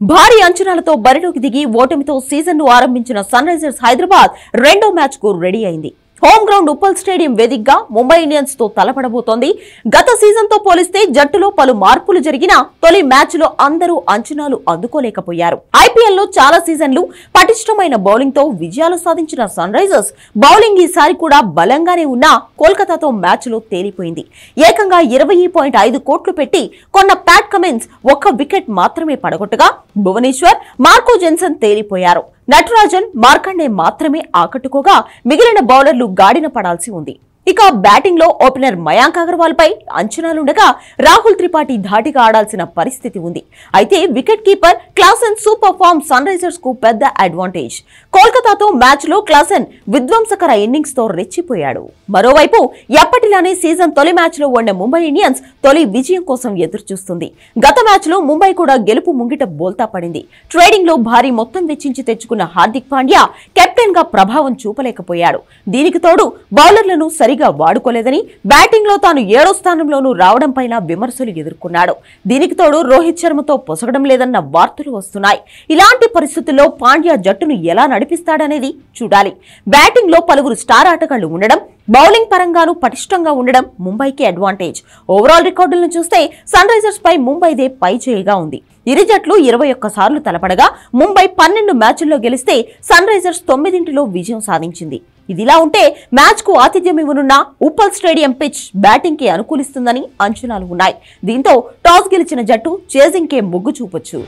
భారీ అంచనాలతో బరిలోకి దిగి ఓటమితో సీజన్ ను ఆరంభించిన సన్ రైజర్స్ హైదరాబాద్ రెండో మ్యాచ్ కు రెడీ అయింది. హోమ్ గ్రౌండ్ ఉప్పల్ స్టేడియం వేదికగా ముంబై ఇండియన్స్ తో తలపడబోతోంది. గత సీజన్ తో పోలిస్తే జట్టులో పలు మార్పులు జరిగినా తొలి మ్యాచ్ లో అందరూ అంచనాలు అందుకోలేకపోయారు. ఐపీఎల్ లో చాలా సీజన్లు పటిష్టమైన బౌలింగ్ తో విజయాలు సాధించిన సన్ రైజర్స్ బౌలింగ్ ఈసారి కూడా బలంగానే ఉన్నా కోల్కతాతో మ్యాచ్ లో తేలిపోయింది. ఏకంగా 20.5 కోట్లు పెట్టి కొన్న ప్యాట్ కమిన్స్ ఒక్క వికెట్ మాత్రమే పడగొట్టగా భువనేశ్వర్, మార్కో జెన్సన్ తేలిపోయారు. నటరాజన్, మార్కండే మాత్రమే ఆకట్టుకోగా మిగిలిన బౌలర్లు గాడిన పడాల్సి ఉంది. ఇక బ్యాటింగ్ లో ఓపెనర్ మయాంక్ అగర్వాల్ పై అంచనాలుండగా రాహుల్ త్రిపాఠి ధాటిగా ఆడాల్సిన పరిస్థితి ఉంది. అయితే wicket keeper Klaasen super form Sunrisers కు పెద్ద అడ్వాంటేజ్. కోల్కతాతో మ్యాచ్ లో క్లాసెన్ విధ్వంసకర ఇన్నింగ్స్ తో రెచ్చిపోయాడు. మరోవైపు ఎప్పటిలానే సీజన్ తొలి మ్యాచ్ లో ఓడిన ముంబై ఇండియన్స్ తొలి విజయం కోసం ఎదురుచూస్తుంది. గత మ్యాచ్ లో ముంబై కూడా గెలుపు ముంగిట బోల్తా పడింది. ట్రేడింగ్ లో భారీ మొత్తం వెచ్చించి తెచ్చుకున్న హార్దిక్ పాండ్యా కెప్టెన్ గా ప్రభావం చూపలేకపోయాడు. దీనికి తోడు బౌలర్లను సరిగా వాడుకోలేదని, బ్యాటింగ్ లో తాను 7వ స్థానంలోనూ రావడం పైన విమర్శలు ఎదుర్కొన్నాడు. దీనికి తోడు రోహిత్ శర్మతో పొసగడం లేదన్న వార్తలు వస్తున్నాయి. ఇలాంటి పరిస్థితుల్లో పాండ్యా జట్టును ఎలా నడిపిస్తాడనేది చూడాలి. బ్యాటింగ్ లో పలువురు స్టార్ ఆటగాళ్లు ఉండడం, బౌలింగ్ పరంగానూ పటిష్టంగా ఉండడం ముంబైకి అడ్వాంటేజ్. ఓవరాల్ రికార్డులను చూస్తే సన్ రైజర్స్ పై ముంబైదే పై చేయిగా ఉంది. ఇరు జట్లు 21 సార్లు తలపడగా ముంబై 12 మ్యాచ్ల్లో గెలిస్తే సన్ రైజర్స్ 9 విజయం సాధించింది. ఇదిలా ఉంటే మ్యాచ్ కు ఆతిథ్యం ఇవ్వనున్న ఉప్పల్ స్టేడియం పిచ్ బ్యాటింగ్ కి అనుకూలిస్తుందని అంచనాలు ఉన్నాయి. దీంతో టాస్ గెలిచిన జట్టు చేజింగ్ కే మొగ్గు చూపొచ్చు.